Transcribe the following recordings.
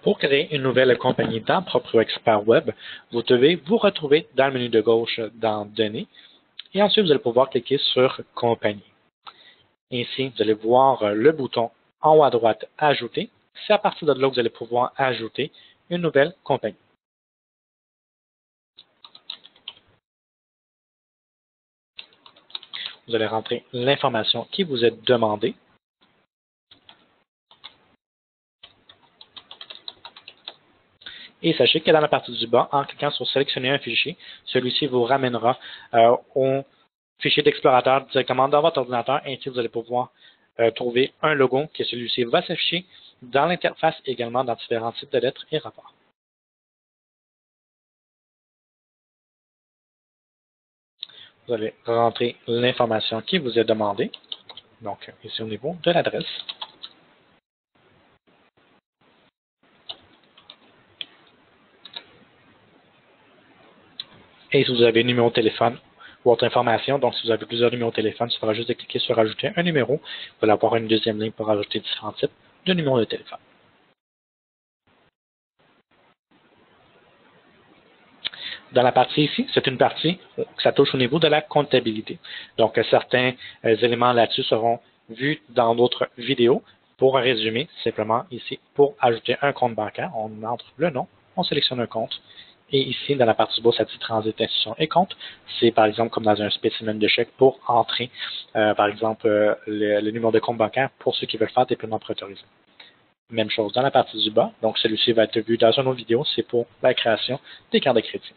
Pour créer une nouvelle compagnie dans Proprio Expert Web, vous devez vous retrouver dans le menu de gauche dans Données et ensuite vous allez pouvoir cliquer sur Compagnie. Ainsi, vous allez voir le bouton en haut à droite Ajouter. C'est à partir de là que vous allez pouvoir ajouter une nouvelle compagnie. Vous allez rentrer l'information qui vous est demandée. Et sachez que dans la partie du bas, en cliquant sur Sélectionner un fichier, celui-ci vous ramènera au fichier d'explorateur directement dans votre ordinateur. Ainsi, vous allez pouvoir trouver un logo que celui-ci va s'afficher dans l'interface également dans différents types de lettres et rapports. Vous allez rentrer l'information qui vous est demandée. Donc, ici au niveau de l'adresse. Et si vous avez un numéro de téléphone ou autre information, donc si vous avez plusieurs numéros de téléphone, il suffira juste de cliquer sur Ajouter un numéro. Vous allez avoir une deuxième ligne pour ajouter différents types de numéros de téléphone. Dans la partie ici, c'est une partie que ça touche au niveau de la comptabilité. Donc, certains éléments là-dessus seront vus dans d'autres vidéos. Pour un résumé, simplement ici, pour ajouter un compte bancaire, on entre le nom, on sélectionne un compte. Et ici, dans la partie bas, ça dit transit, institution et compte. C'est par exemple comme dans un spécimen de chèque pour entrer, par exemple, le numéro de compte bancaire pour ceux qui veulent faire des paiements préautorisés. Même chose dans la partie du bas. Donc, celui-ci va être vu dans une autre vidéo. C'est pour la création des cartes de crédit.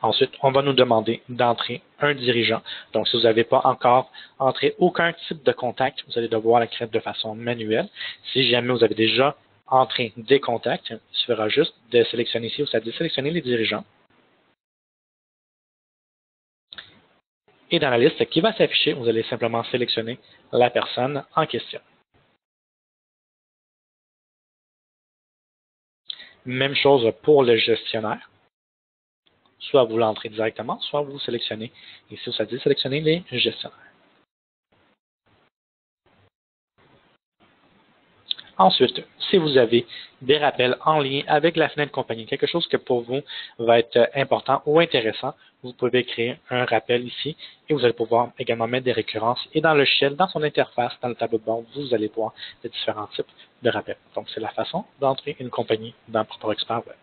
Ensuite, on va nous demander d'entrer un dirigeant. Donc, si vous n'avez pas encore entré aucun type de contact, vous allez devoir le créer de façon manuelle. Si jamais vous avez déjà entré des contacts, il suffira juste de sélectionner ici où ça dit sélectionner les dirigeants. Et dans la liste qui va s'afficher, vous allez simplement sélectionner la personne en question. Même chose pour le gestionnaire. Soit vous l'entrez directement, soit vous sélectionnez ici où ça dit sélectionner les gestionnaires. Ensuite, si vous avez des rappels en lien avec la fenêtre compagnie, quelque chose que pour vous va être important ou intéressant, vous pouvez créer un rappel ici et vous allez pouvoir également mettre des récurrences. Et dans le shell, dans son interface, dans le tableau de bord, vous allez voir les différents types de rappels. Donc, c'est la façon d'entrer une compagnie dans Proprio Expert Web.